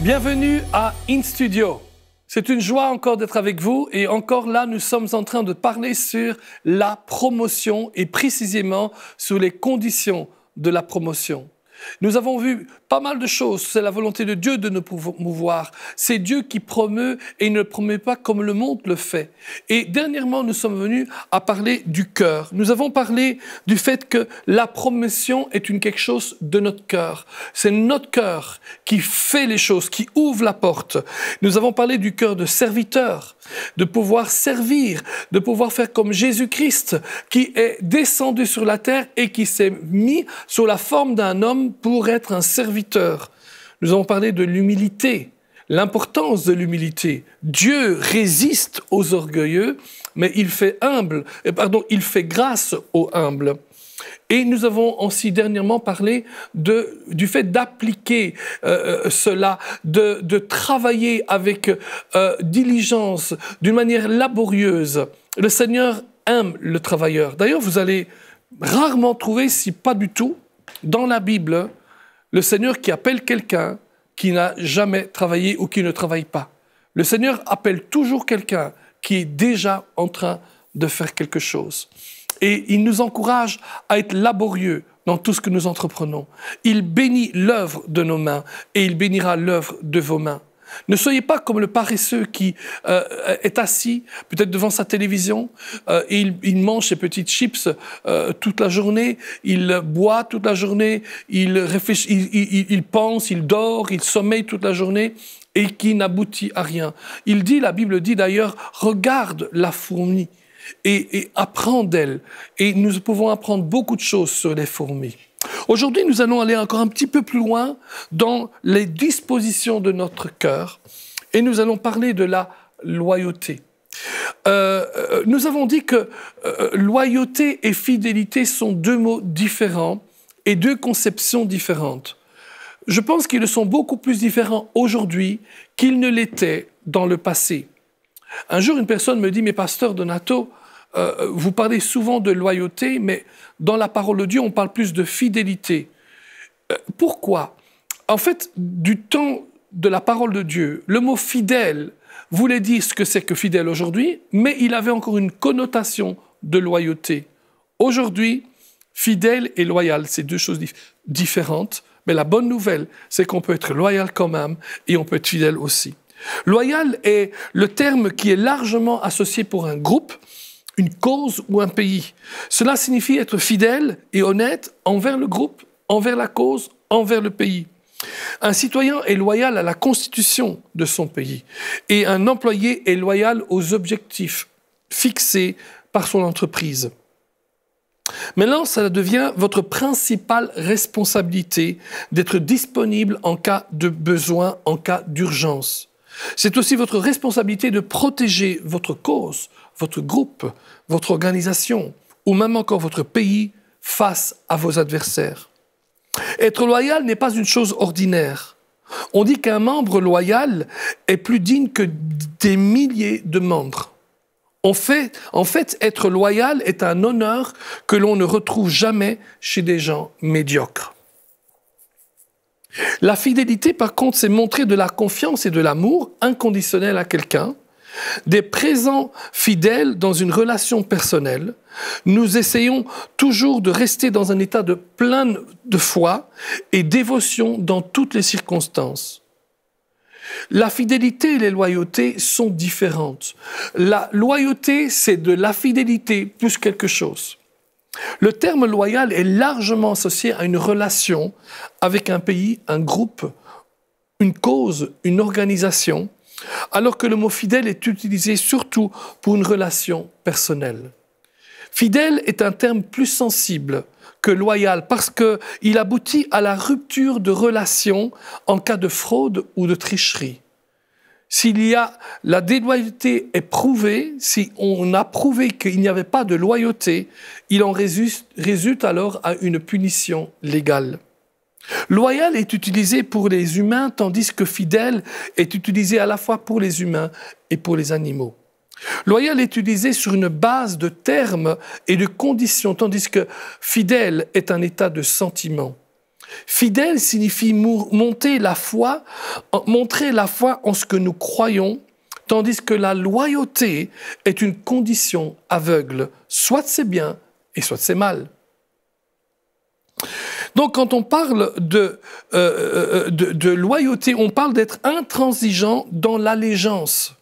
Bienvenue à In Studio. C'est une joie encore d'être avec vous et encore là, nous sommes en train de parler sur la promotion et précisément sur les conditions de la promotion. Nous avons vu pas mal de choses. C'est la volonté de Dieu de nous promouvoir. C'est Dieu qui promeut et il ne promeut pas comme le monde le fait. Et dernièrement, nous sommes venus à parler du cœur. Nous avons parlé du fait que la promotion est quelque chose de notre cœur. C'est notre cœur qui fait les choses, qui ouvre la porte. Nous avons parlé du cœur de serviteur, de pouvoir servir, de pouvoir faire comme Jésus-Christ qui est descendu sur la terre et qui s'est mis sous la forme d'un homme pour être un serviteur. Nous avons parlé de l'humilité, l'importance de l'humilité. Dieu résiste aux orgueilleux, mais il fait grâce aux humbles. Et nous avons aussi dernièrement parlé du fait d'appliquer cela, de travailler avec diligence, d'une manière laborieuse. Le Seigneur aime le travailleur. D'ailleurs, vous allez rarement trouver, si pas du tout, dans la Bible, le Seigneur qui appelle quelqu'un qui n'a jamais travaillé ou qui ne travaille pas. Le Seigneur appelle toujours quelqu'un qui est déjà en train de faire quelque chose. Et il nous encourage à être laborieux dans tout ce que nous entreprenons. Il bénit l'œuvre de nos mains et il bénira l'œuvre de vos mains. Ne soyez pas comme le paresseux qui est assis, peut-être devant sa télévision, et il mange ses petites chips toute la journée, il boit toute la journée, il réfléchit, il pense, il dort, il sommeille toute la journée, et qui n'aboutit à rien. La Bible dit d'ailleurs, regarde la fourmi et apprends d'elle. Et nous pouvons apprendre beaucoup de choses sur les fourmis. Aujourd'hui, nous allons aller encore un petit peu plus loin dans les dispositions de notre cœur et nous allons parler de la loyauté. Nous avons dit que loyauté et fidélité sont deux mots différents et deux conceptions différentes. Je pense qu'ils sont beaucoup plus différents aujourd'hui qu'ils ne l'étaient dans le passé. Un jour, une personne me dit « Mais pasteur Donato, vous parlez souvent de loyauté, mais dans la parole de Dieu, on parle plus de fidélité. » Pourquoi? En fait, du temps de la parole de Dieu, le mot « fidèle » voulait dire ce que c'est que fidèle aujourd'hui, mais il avait encore une connotation de loyauté. Aujourd'hui, fidèle et loyal, c'est deux choses différentes, mais la bonne nouvelle, c'est qu'on peut être loyal quand même et on peut être fidèle aussi. Loyal est le terme qui est largement associé pour un groupe, une cause ou un pays. Cela signifie être fidèle et honnête envers le groupe, envers la cause, envers le pays. Un citoyen est loyal à la constitution de son pays et un employé est loyal aux objectifs fixés par son entreprise. Maintenant, ça devient votre principale responsabilité d'être disponible en cas de besoin, en cas d'urgence. C'est aussi votre responsabilité de protéger votre cause, votre groupe, votre organisation ou même encore votre pays face à vos adversaires. Être loyal n'est pas une chose ordinaire. On dit qu'un membre loyal est plus digne que des milliers de membres. En fait, être loyal est un honneur que l'on ne retrouve jamais chez des gens médiocres. La fidélité, par contre, c'est montrer de la confiance et de l'amour inconditionnel à quelqu'un, des présents fidèles dans une relation personnelle. Nous essayons toujours de rester dans un état de plein de foi et dévotion dans toutes les circonstances. La fidélité et les loyautés sont différentes. La loyauté, c'est de la fidélité plus quelque chose. Le terme loyal est largement associé à une relation avec un pays, un groupe, une cause, une organisation, alors que le mot fidèle est utilisé surtout pour une relation personnelle. Fidèle est un terme plus sensible que loyal parce qu'il aboutit à la rupture de relation en cas de fraude ou de tricherie. La déloyauté est prouvée, si on a prouvé qu'il n'y avait pas de loyauté, il en résulte alors à une punition légale. Loyal est utilisé pour les humains, tandis que fidèle est utilisé à la fois pour les humains et pour les animaux. Loyal est utilisé sur une base de termes et de conditions, tandis que fidèle est un état de sentiment. Fidèle signifie montrer la foi en ce que nous croyons, tandis que la loyauté est une condition aveugle. Soit c'est bien et soit c'est mal. Donc, quand on parle de loyauté, on parle d'être intransigeant dans l'allégeance.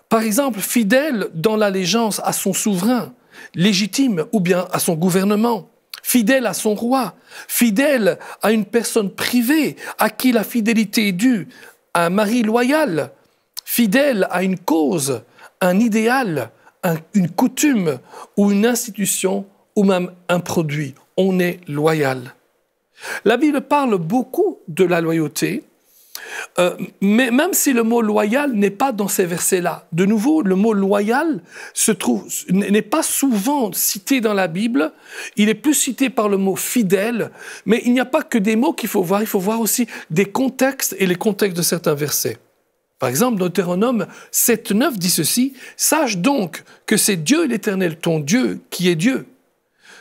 Par exemple, fidèle dans l'allégeance à son souverain, légitime, ou bien à son gouvernement, fidèle à son roi, fidèle à une personne privée à qui la fidélité est due, à un mari loyal, fidèle à une cause, un idéal, une coutume ou une institution ou même un produit. On est loyal. La Bible parle beaucoup de la loyauté, mais même si le mot loyal n'est pas dans ces versets-là, de nouveau, le mot loyal n'est pas souvent cité dans la Bible, il est plus cité par le mot fidèle, mais il n'y a pas que des mots qu'il faut voir aussi des contextes et les contextes de certains versets. Par exemple, Deutéronome 7,9 dit ceci, « Sache donc que c'est Dieu l'Éternel, ton Dieu, qui est Dieu.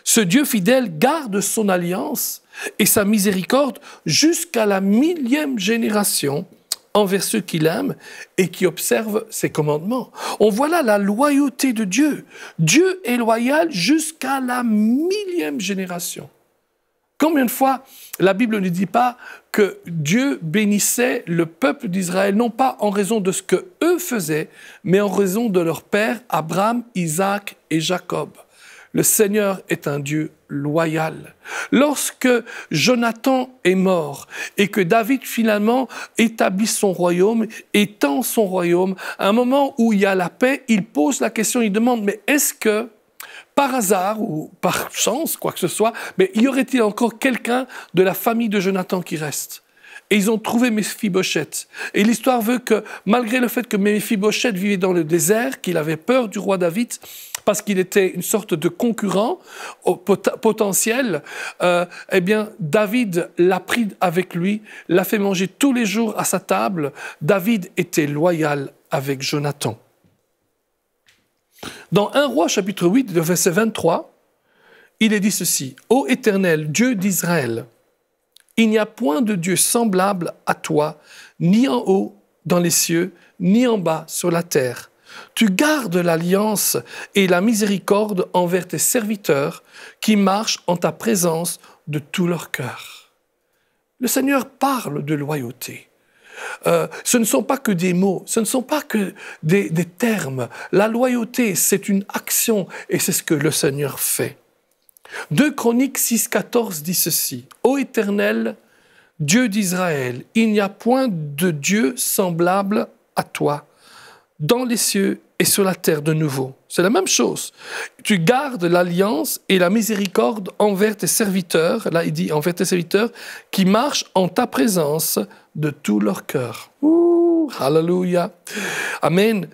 Ce Dieu fidèle garde son alliance et sa miséricorde jusqu'à la 1000e génération envers ceux qui l'aiment et qui observent ses commandements. » On voit là la loyauté de Dieu. Dieu est loyal jusqu'à la 1000e génération. Combien de fois la Bible ne dit pas que Dieu bénissait le peuple d'Israël, non pas en raison de ce qu'eux faisaient, mais en raison de leur père Abraham, Isaac et Jacob. Le Seigneur est un Dieu loyal. Lorsque Jonathan est mort et que David finalement établit son royaume, étend son royaume, à un moment où il y a la paix, il pose la question, il demande, mais est-ce que par hasard ou par chance, quoi que ce soit, mais y aurait-il encore quelqu'un de la famille de Jonathan qui reste? Et ils ont trouvé Méphibosheth. Et l'histoire veut que, malgré le fait que Méphibosheth vivait dans le désert, qu'il avait peur du roi David, parce qu'il était une sorte de concurrent potentiel, eh bien, David l'a pris avec lui, l'a fait manger tous les jours à sa table. David était loyal avec Jonathan. Dans 1 Roi, chapitre 8, verset 23, il est dit ceci, « Ô Éternel, Dieu d'Israël, il n'y a point de Dieu semblable à toi, ni en haut dans les cieux, ni en bas sur la terre. Tu gardes l'alliance et la miséricorde envers tes serviteurs qui marchent en ta présence de tout leur cœur. » Le Seigneur parle de loyauté. Ce ne sont pas que des mots, ce ne sont pas que des termes. La loyauté, c'est une action et c'est ce que le Seigneur fait. 2 Chroniques 6,14 dit ceci. « Ô Éternel, Dieu d'Israël, il n'y a point de Dieu semblable à toi, dans les cieux et sur la terre de nouveau. » C'est la même chose. Tu gardes l'alliance et la miséricorde envers tes serviteurs, là il dit envers tes serviteurs, qui marchent en ta présence de tout leur cœur. Alléluia. Amen.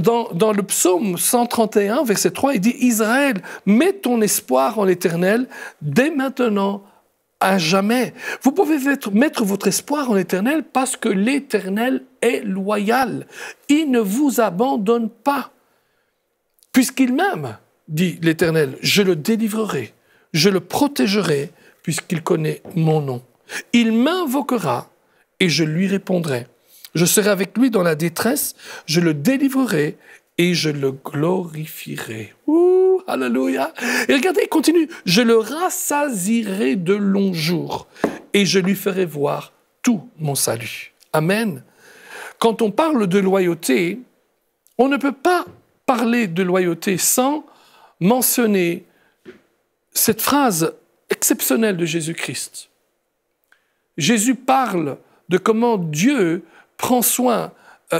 Dans le psaume 131, verset 3, il dit « Israël, mets ton espoir en l'Éternel dès maintenant à jamais. » Vous pouvez mettre votre espoir en l'Éternel parce que l'Éternel est loyal. Il ne vous abandonne pas. Puisqu'il m'aime, dit l'Éternel, je le délivrerai, je le protégerai, puisqu'il connaît mon nom. Il m'invoquera et je lui répondrai. Je serai avec lui dans la détresse, je le délivrerai et je le glorifierai. Alléluia. Et regardez, il continue. Je le rassasierai de longs jours et je lui ferai voir tout mon salut. Amen. Quand on parle de loyauté, on ne peut pas parler de loyauté sans mentionner cette phrase exceptionnelle de Jésus-Christ. Jésus parle de comment Dieu prend soin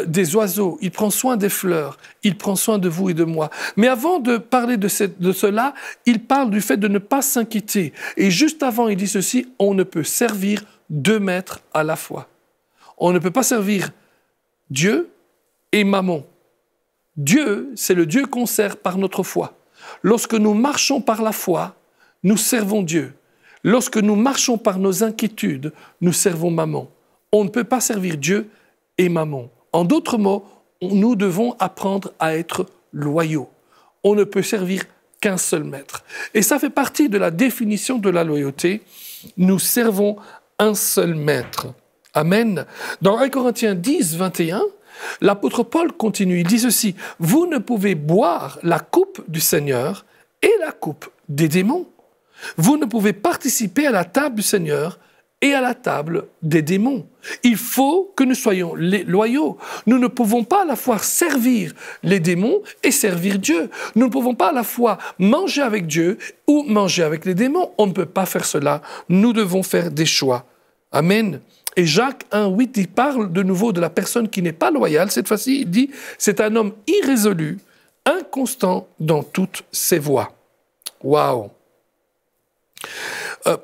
des oiseaux, il prend soin des fleurs, il prend soin de vous et de moi. Mais avant de parler de cela, il parle du fait de ne pas s'inquiéter. Et juste avant, il dit ceci, on ne peut servir 2 maîtres à la fois. On ne peut pas servir Dieu et Mammon. Dieu, c'est le Dieu qu'on sert par notre foi. Lorsque nous marchons par la foi, nous servons Dieu. Lorsque nous marchons par nos inquiétudes, nous servons Mammon. On ne peut pas servir Dieu et Mammon. En d'autres mots, nous devons apprendre à être loyaux. On ne peut servir qu'un seul maître. Et ça fait partie de la définition de la loyauté. Nous servons un seul maître. Amen. Dans 1 Corinthiens 10, 21, l'apôtre Paul continue, il dit ceci, « Vous ne pouvez boire la coupe du Seigneur et la coupe des démons. Vous ne pouvez participer à la table du Seigneur et à la table des démons. Il faut que nous soyons loyaux. Nous ne pouvons pas à la fois servir les démons et servir Dieu. Nous ne pouvons pas à la fois manger avec Dieu ou manger avec les démons. On ne peut pas faire cela. Nous devons faire des choix. Amen. Et Jacques 1,8, il parle de nouveau de la personne qui n'est pas loyale. Cette fois-ci, il dit, c'est un homme irrésolu, inconstant dans toutes ses voies. Waouh!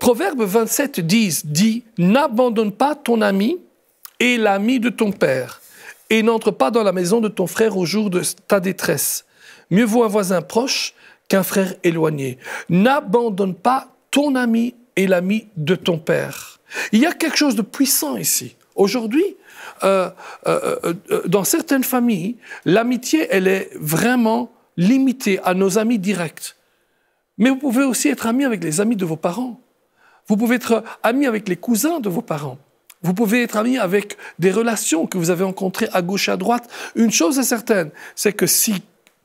Proverbe 27, 10 dit « N'abandonne pas ton ami et l'ami de ton père, et n'entre pas dans la maison de ton frère au jour de ta détresse. Mieux vaut un voisin proche qu'un frère éloigné. N'abandonne pas ton ami et l'ami de ton père. » Il y a quelque chose de puissant ici. Aujourd'hui, dans certaines familles, l'amitié, elle est vraiment limitée à nos amis directs. Mais vous pouvez aussi être ami avec les amis de vos parents. Vous pouvez être ami avec les cousins de vos parents. Vous pouvez être ami avec des relations que vous avez rencontrées à gauche et à droite. Une chose est certaine, c'est que si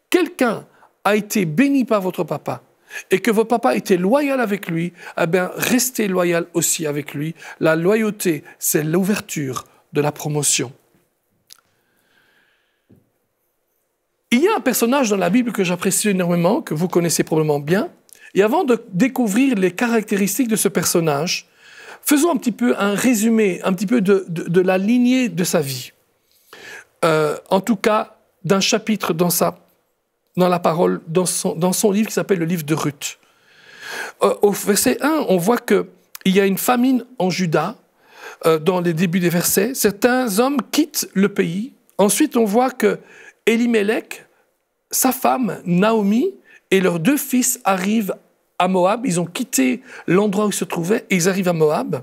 quelqu'un a été béni par votre papa et que votre papa était loyal avec lui, eh bien, restez loyal aussi avec lui. La loyauté, c'est l'ouverture de la promotion. Il y a un personnage dans la Bible que j'apprécie énormément, que vous connaissez probablement bien. Et avant de découvrir les caractéristiques de ce personnage, faisons un petit peu un résumé, un petit peu de la lignée de sa vie. En tout cas, d'un chapitre dans la parole, dans son livre qui s'appelle le livre de Ruth. Au verset 1, on voit qu'il y a une famine en Juda, dans les débuts des versets. Certains hommes quittent le pays. Ensuite, on voit que Elimelech, sa femme, Naomi, et leurs 2 fils arrivent à Moab. Ils ont quitté l'endroit où ils se trouvaient et ils arrivent à Moab.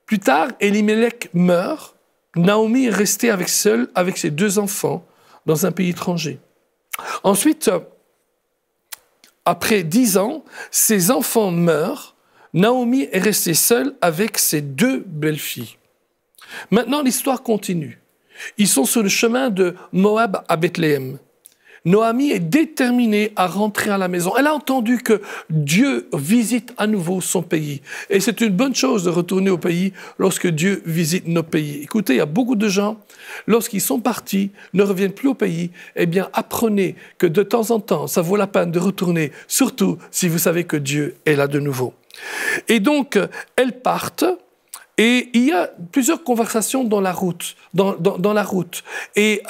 Plus tard, Elimelech meurt. Naomi est restée seule avec ses 2 enfants dans un pays étranger. Ensuite, après 10 ans, ses enfants meurent. Naomi est restée seule avec ses 2 belles-filles. Maintenant, l'histoire continue. Ils sont sur le chemin de Moab à Bethléem. Naomi est déterminée à rentrer à la maison. Elle a entendu que Dieu visite à nouveau son pays. Et c'est une bonne chose de retourner au pays lorsque Dieu visite nos pays. Écoutez, il y a beaucoup de gens, lorsqu'ils sont partis, ne reviennent plus au pays. Eh bien, apprenez que de temps en temps, ça vaut la peine de retourner, surtout si vous savez que Dieu est là de nouveau. Et donc, elles partent. Et il y a plusieurs conversations dans la route. Et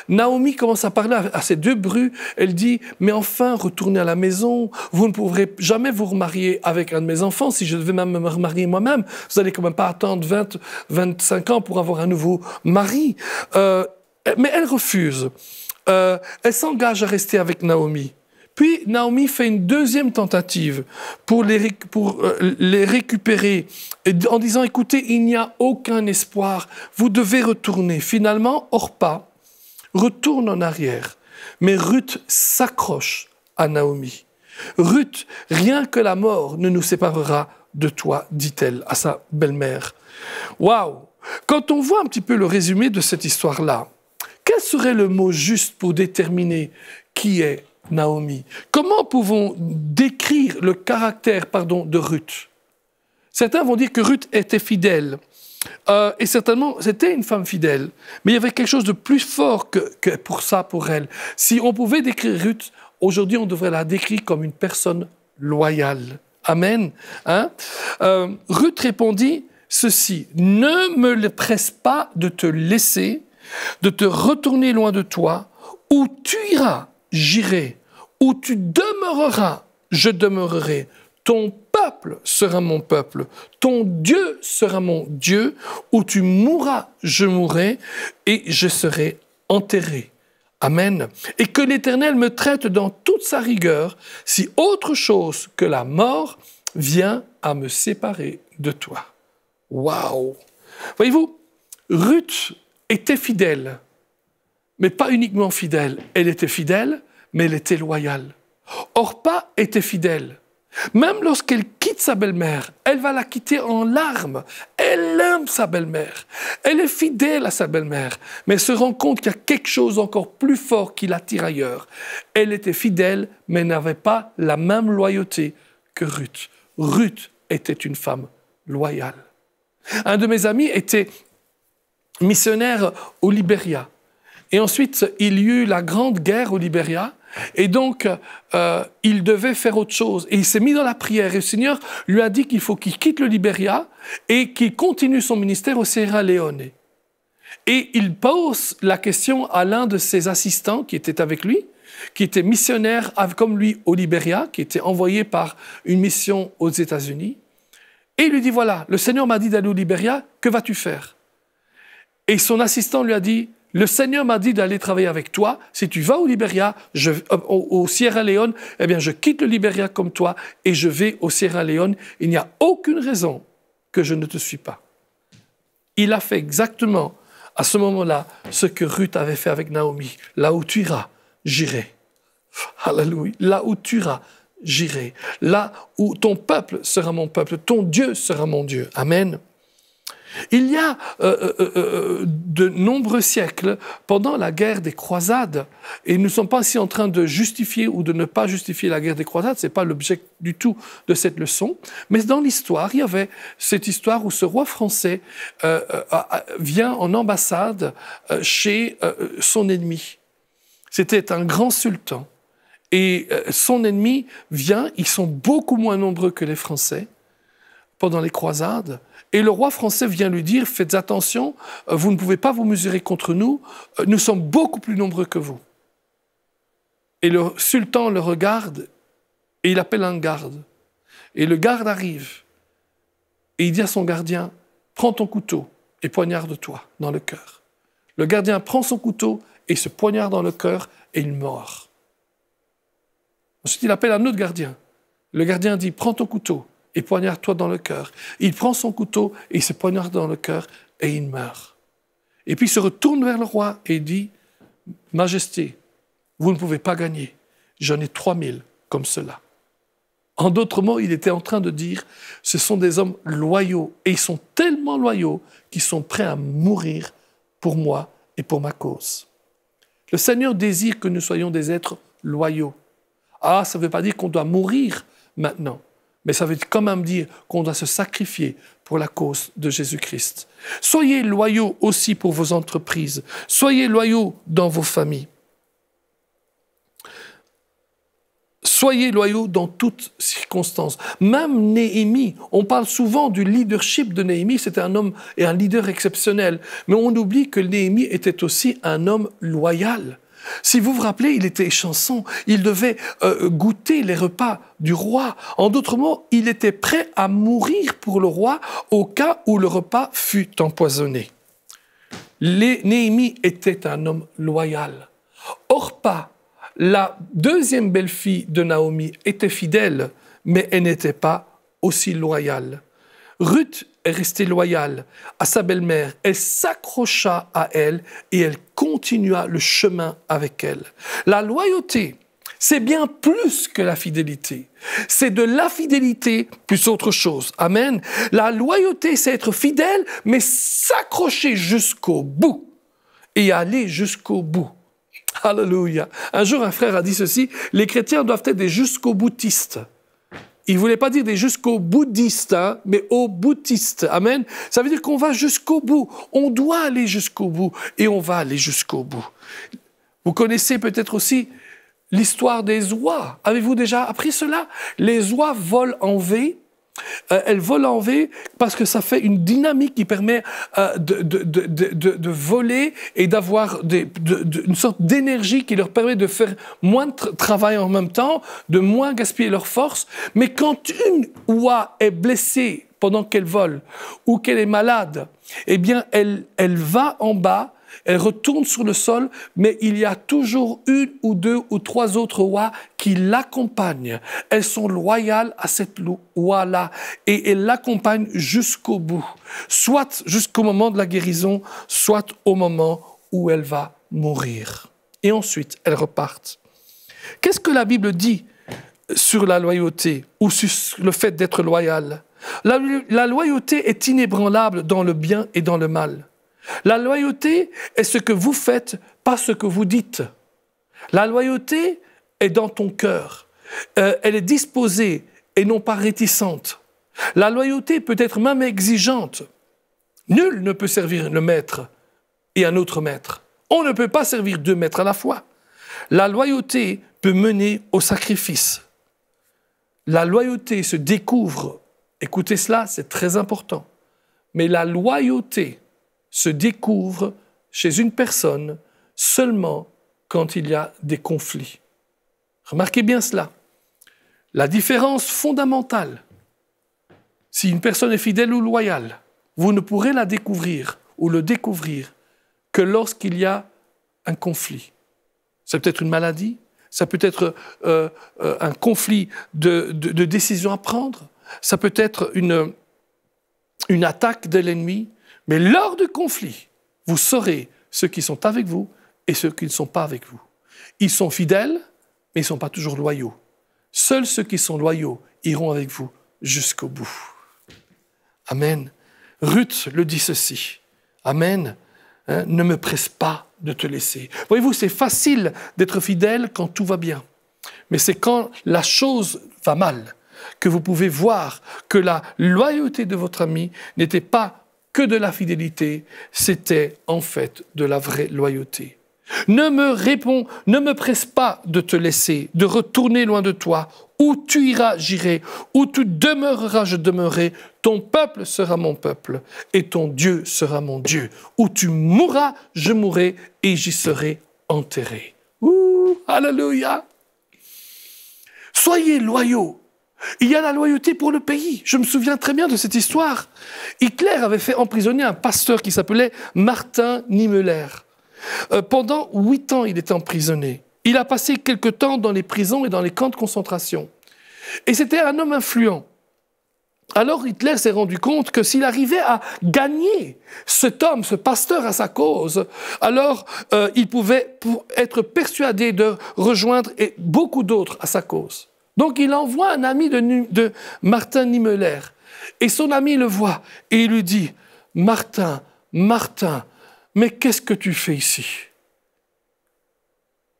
Naomi commence à parler à ses 2 brus. Elle dit, mais enfin, retournez à la maison. Vous ne pourrez jamais vous remarier avec un de mes enfants. Si je devais même me remarier moi-même, vous n'allez quand même pas attendre 25 ans pour avoir un nouveau mari. Mais elle refuse. Elle s'engage à rester avec Naomi. Puis Naomi fait une 2e tentative pour les récupérer en disant « Écoutez, il n'y a aucun espoir, vous devez retourner ». Finalement, Orpa retourne en arrière, mais Ruth s'accroche à Naomi. « Ruth, rien que la mort ne nous séparera de toi », dit-elle à sa belle-mère. Waouh! Quand on voit un petit peu le résumé de cette histoire-là, quel serait le mot juste pour déterminer qui est Naomi? Comment pouvons-nous décrire le caractère, de Ruth? Certains vont dire que Ruth était fidèle. Et certainement, c'était une femme fidèle. Mais il y avait quelque chose de plus fort que pour elle. Si on pouvait décrire Ruth, aujourd'hui, on devrait la décrire comme une personne loyale. Amen. Ruth répondit ceci, « Ne me le presse pas de te laisser, de te retourner loin de toi, où tu iras, j'irai. Où tu demeureras, je demeurerai. Ton peuple sera mon peuple. Ton Dieu sera mon Dieu. Où tu mourras, je mourrai et je serai enterré. Amen. Et que l'Éternel me traite dans toute sa rigueur si autre chose que la mort vient à me séparer de toi. Waouh! Voyez-vous, Ruth était fidèle, mais pas uniquement fidèle. Elle était fidèle, mais elle était loyale. Orpa était fidèle. Même lorsqu'elle quitte sa belle-mère, elle va la quitter en larmes. Elle aime sa belle-mère. Elle est fidèle à sa belle-mère. Mais elle se rend compte qu'il y a quelque chose encore plus fort qui l'attire ailleurs. Elle était fidèle, mais n'avait pas la même loyauté que Ruth. Ruth était une femme loyale. Un de mes amis était missionnaire au Libéria. Et ensuite, il y eut la grande guerre au Libéria. Et donc, il devait faire autre chose. Et il s'est mis dans la prière. Et le Seigneur lui a dit qu'il faut qu'il quitte le Libéria et qu'il continue son ministère au Sierra Leone. Et il pose la question à l'un de ses assistants qui était avec lui, qui était missionnaire comme lui au Libéria, qui était envoyé par une mission aux États-Unis. Et il lui dit, voilà, le Seigneur m'a dit d'aller au Libéria, que vas-tu faire? Et son assistant lui a dit, le Seigneur m'a dit d'aller travailler avec toi. Si tu vas au Libéria, au Sierra Leone, eh bien, je quitte le Libéria comme toi et je vais au Sierra Leone. Il n'y a aucune raison que je ne te suis pas. Il a fait exactement, à ce moment-là, ce que Ruth avait fait avec Naomi. Là où tu iras, j'irai. Alléluia. Là où tu iras, j'irai. Là où ton peuple sera mon peuple, ton Dieu sera mon Dieu. Amen. Il y a de nombreux siècles, pendant la guerre des croisades, et nous ne sommes pas ici en train de justifier ou de ne pas justifier la guerre des croisades, ce n'est pas l'objet du tout de cette leçon, mais dans l'histoire, il y avait cette histoire où ce roi français vient en ambassade chez son ennemi. C'était un grand sultan, et son ennemi vient, ils sont beaucoup moins nombreux que les Français pendant les croisades. Et le roi français vient lui dire, faites attention, vous ne pouvez pas vous mesurer contre nous, nous sommes beaucoup plus nombreux que vous. Et le sultan le regarde et il appelle un garde. Et le garde arrive et il dit à son gardien, prends ton couteau et poignarde-toi dans le cœur. Le gardien prend son couteau et se poignarde dans le cœur et il meurt. Ensuite, il appelle un autre gardien. Le gardien dit, prends ton couteau et poignarde-toi dans le cœur. Il prend son couteau et il se poignarde dans le cœur et il meurt. Et puis il se retourne vers le roi et dit, Majesté, vous ne pouvez pas gagner. J'en ai 3000 comme cela. En d'autres mots, il était en train de dire, ce sont des hommes loyaux et ils sont tellement loyaux qu'ils sont prêts à mourir pour moi et pour ma cause. Le Seigneur désire que nous soyons des êtres loyaux. Ah, ça ne veut pas dire qu'on doit mourir maintenant. Mais ça veut quand même dire qu'on doit se sacrifier pour la cause de Jésus-Christ. Soyez loyaux aussi pour vos entreprises. Soyez loyaux dans vos familles. Soyez loyaux dans toutes circonstances. Même Néhémie, on parle souvent du leadership de Néhémie, c'était un homme et un leader exceptionnel. Mais on oublie que Néhémie était aussi un homme loyal. Si vous vous rappelez, il était chanson, il devait goûter les repas du roi. En d'autres mots, il était prêt à mourir pour le roi au cas où le repas fût empoisonné. Néhémie était un homme loyal. Orpa, la deuxième belle-fille de Naomi, était fidèle, mais elle n'était pas aussi loyale. Ruth est restée loyale à sa belle-mère. Elle s'accrocha à elle et elle continua le chemin avec elle. La loyauté, c'est bien plus que la fidélité. C'est de la fidélité plus autre chose. Amen. La loyauté, c'est être fidèle, mais s'accrocher jusqu'au bout et aller jusqu'au bout. Alléluia. Un jour, un frère a dit ceci, les chrétiens doivent être des jusqu'au-boutistes. Il ne voulait pas dire des jusqu'au-bouddhistes, hein, mais au bouddhistes. Amen. Ça veut dire qu'on va jusqu'au bout. On doit aller jusqu'au bout et on va aller jusqu'au bout. Vous connaissez peut-être aussi l'histoire des oies. Avez-vous déjà appris cela? Les oies volent en V. Elles volent en V parce que ça fait une dynamique qui permet de voler et d'avoir une sorte d'énergie qui leur permet de faire moins de travail en même temps, de moins gaspiller leur force. Mais quand une oie est blessée pendant qu'elle vole ou qu'elle est malade, eh bien, elle va en bas, elle retourne sur le sol, mais il y a toujours une ou deux ou trois autres oies qui l'accompagnent. Elles sont loyales à cette oie-là et elles l'accompagnent jusqu'au bout, soit jusqu'au moment de la guérison, soit au moment où elle va mourir. Et ensuite, elles repartent. Qu'est-ce que la Bible dit sur la loyauté ou sur le fait d'être loyal. La loyauté est inébranlable dans le bien et dans le mal. La loyauté est ce que vous faites, pas ce que vous dites. La loyauté est dans ton cœur. Elle est disposée et non pas réticente. La loyauté peut être même exigeante. Nul ne peut servir le maître et un autre maître. On ne peut pas servir deux maîtres à la fois. La loyauté peut mener au sacrifice. La loyauté se découvre, écoutez cela, c'est très important, mais la loyauté se découvre chez une personne seulement quand il y a des conflits. Remarquez bien cela. La différence fondamentale, si une personne est fidèle ou loyale, vous ne pourrez la découvrir ou le découvrir que lorsqu'il y a un conflit. Ça peut être une maladie, ça peut être un conflit de décisions à prendre, ça peut être une attaque de l'ennemi, mais lors du conflit, vous saurez ceux qui sont avec vous et ceux qui ne sont pas avec vous. Ils sont fidèles, mais ils ne sont pas toujours loyaux. Seuls ceux qui sont loyaux iront avec vous jusqu'au bout. Amen. Ruth le dit ceci. Amen. Hein, ne me presse pas de te laisser. Voyez-vous, c'est facile d'être fidèle quand tout va bien. Mais c'est quand la chose va mal que vous pouvez voir que la loyauté de votre ami n'était pas que de la fidélité, c'était en fait de la vraie loyauté. Ne me presse pas de te laisser, de retourner loin de toi. Où tu iras, j'irai. Où tu demeureras, je demeurerai. Ton peuple sera mon peuple et ton Dieu sera mon Dieu. Où tu mourras, je mourrai et j'y serai enterré. Ouh, alléluia! Soyez loyaux. Il y a la loyauté pour le pays. Je me souviens très bien de cette histoire. Hitler avait fait emprisonner un pasteur qui s'appelait Martin Niemöller. Pendant 8 ans, il était emprisonné. Il a passé quelque temps dans les prisons et dans les camps de concentration. Et c'était un homme influent. Alors Hitler s'est rendu compte que s'il arrivait à gagner cet homme, ce pasteur à sa cause, alors il pouvait être persuadé de rejoindre beaucoup d'autres à sa cause. Donc il envoie un ami de Martin Niemöller. Et son ami le voit et il lui dit « Martin, Martin, mais qu'est-ce que tu fais ici ?»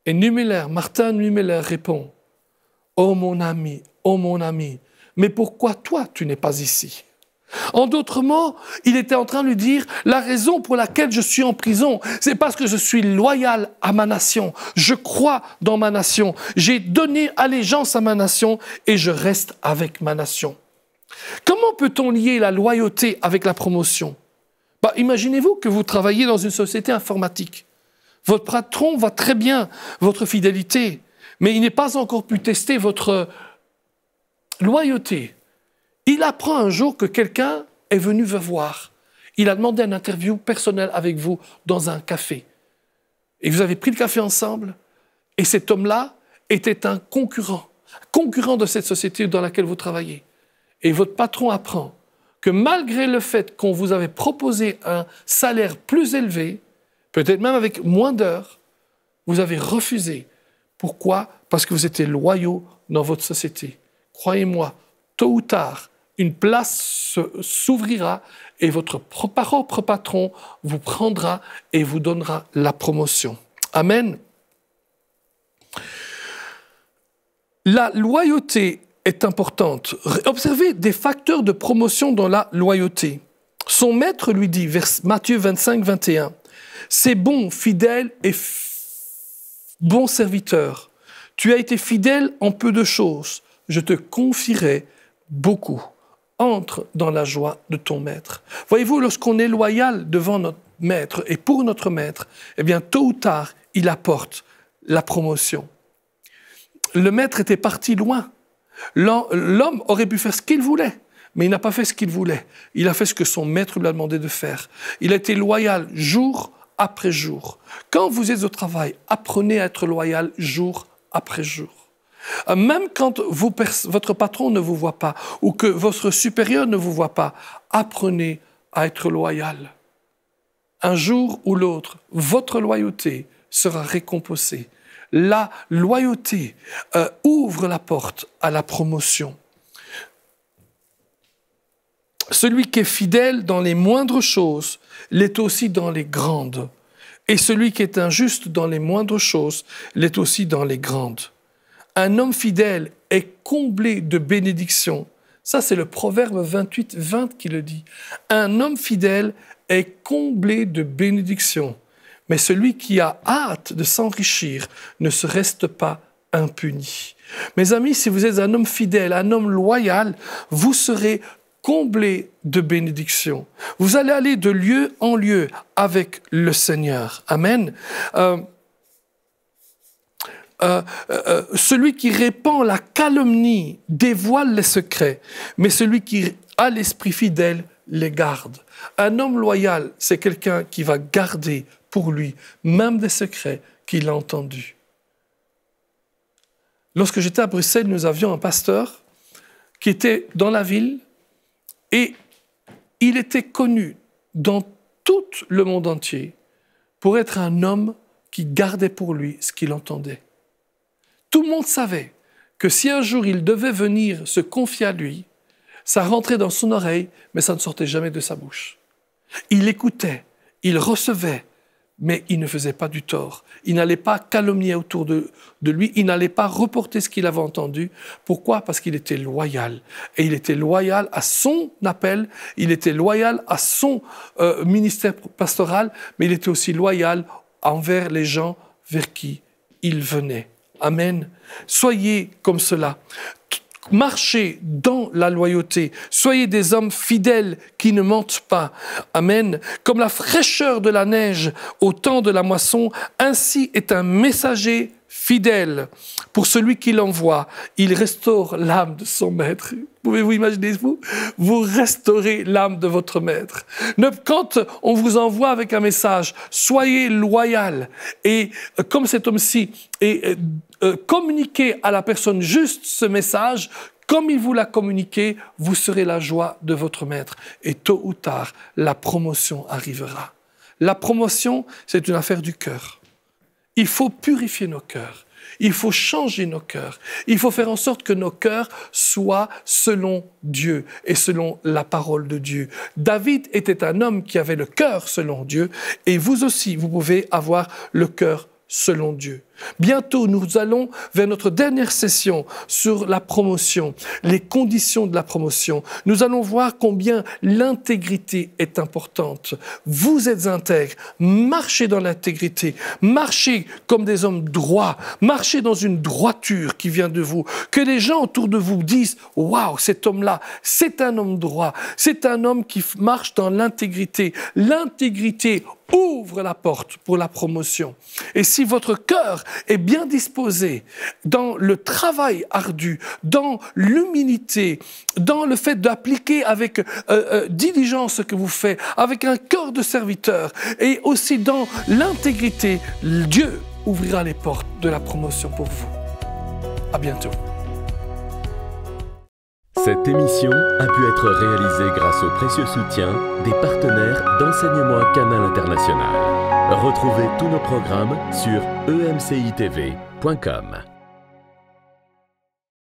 Et Martin Niemöller répond « Oh mon ami, mais pourquoi toi tu n'es pas ici ?» En d'autres mots, il était en train de lui dire « La raison pour laquelle je suis en prison, c'est parce que je suis loyal à ma nation. Je crois dans ma nation. J'ai donné allégeance à ma nation et je reste avec ma nation. » Comment peut-on lier la loyauté avec la promotion ? Imaginez-vous que vous travaillez dans une société informatique. Votre patron voit très bien votre fidélité, mais il n'est pas encore pu tester votre loyauté. Il apprend un jour que quelqu'un est venu vous voir. Il a demandé une interview personnelle avec vous dans un café. Et vous avez pris le café ensemble, et cet homme-là était un concurrent de cette société dans laquelle vous travaillez. Et votre patron apprend que malgré le fait qu'on vous avait proposé un salaire plus élevé, peut-être même avec moins d'heures, vous avez refusé. Pourquoi ? Parce que vous étiez loyaux dans votre société. Croyez-moi, tôt ou tard, une place s'ouvrira et votre propre patron vous prendra et vous donnera la promotion. Amen. La loyauté est importante. Observez des facteurs de promotion dans la loyauté. Son maître lui dit, Matthieu 25, 21, « C'est bon, fidèle et bon serviteur. Tu as été fidèle en peu de choses. Je te confierai beaucoup. Entre dans la joie de ton maître. » Voyez-vous, lorsqu'on est loyal devant notre maître et pour notre maître, eh bien, tôt ou tard, il apporte la promotion. Le maître était parti loin. L'homme aurait pu faire ce qu'il voulait, mais il n'a pas fait ce qu'il voulait. Il a fait ce que son maître lui a demandé de faire. Il a été loyal jour après jour. Quand vous êtes au travail, apprenez à être loyal jour après jour. Même quand votre patron ne vous voit pas ou que votre supérieur ne vous voit pas, apprenez à être loyal. Un jour ou l'autre, votre loyauté sera récompensée. La loyauté ouvre la porte à la promotion. Celui qui est fidèle dans les moindres choses l'est aussi dans les grandes. Et celui qui est injuste dans les moindres choses l'est aussi dans les grandes. Un homme fidèle est comblé de bénédictions. Ça, c'est le Proverbe 28, 20 qui le dit. Un homme fidèle est comblé de bénédictions. Mais celui qui a hâte de s'enrichir ne se reste pas impuni. Mes amis, si vous êtes un homme fidèle, un homme loyal, vous serez comblé de bénédictions. Vous allez aller de lieu en lieu avec le Seigneur. Amen. Celui qui répand la calomnie dévoile les secrets, mais celui qui a l'esprit fidèle les garde. Un homme loyal, c'est quelqu'un qui va garder pour lui même des secrets qu'il a entendus. Lorsque j'étais à Bruxelles, nous avions un pasteur qui était dans la ville et il était connu dans tout le monde entier pour être un homme qui gardait pour lui ce qu'il entendait. Tout le monde savait que si un jour il devait venir se confier à lui, ça rentrait dans son oreille, mais ça ne sortait jamais de sa bouche. Il écoutait, il recevait, mais il ne faisait pas du tort. Il n'allait pas calomnier autour de lui, il n'allait pas reporter ce qu'il avait entendu. Pourquoi? Parce qu'il était loyal. Et il était loyal à son appel, il était loyal à son ministère pastoral, mais il était aussi loyal envers les gens vers qui il venait. Amen. Soyez comme cela. Marchez dans la loyauté. Soyez des hommes fidèles qui ne mentent pas. Amen. Comme la fraîcheur de la neige au temps de la moisson, ainsi est un messager fidèle. Pour celui qui l'envoie, il restaure l'âme de son maître. Pouvez-vous imaginer, vous restaurez l'âme de votre maître. Quand on vous envoie avec un message, soyez loyal. Et comme cet homme-ci, communiquez à la personne juste ce message, comme il vous l'a communiqué, vous serez la joie de votre maître. Et tôt ou tard, la promotion arrivera. La promotion, c'est une affaire du cœur. Il faut purifier nos cœurs. Il faut changer nos cœurs. Il faut faire en sorte que nos cœurs soient selon Dieu et selon la parole de Dieu. David était un homme qui avait le cœur selon Dieu et vous aussi, vous pouvez avoir le cœur selon Dieu. Bientôt, nous allons vers notre dernière session sur la promotion, les conditions de la promotion. Nous allons voir combien l'intégrité est importante. Vous êtes intègres, marchez dans l'intégrité, marchez comme des hommes droits, marchez dans une droiture qui vient de vous. Que les gens autour de vous disent « Waouh, cet homme-là, c'est un homme droit, c'est un homme qui marche dans l'intégrité. » L'intégrité ouvre la porte pour la promotion. Et si votre cœur est bien disposé dans le travail ardu, dans l'humilité, dans le fait d'appliquer avec diligence ce que vous faites, avec un cœur de serviteur, et aussi dans l'intégrité, Dieu ouvrira les portes de la promotion pour vous. À bientôt. Cette émission a pu être réalisée grâce au précieux soutien des partenaires d'Enseignement Canal International. Retrouvez tous nos programmes sur emcitv.com.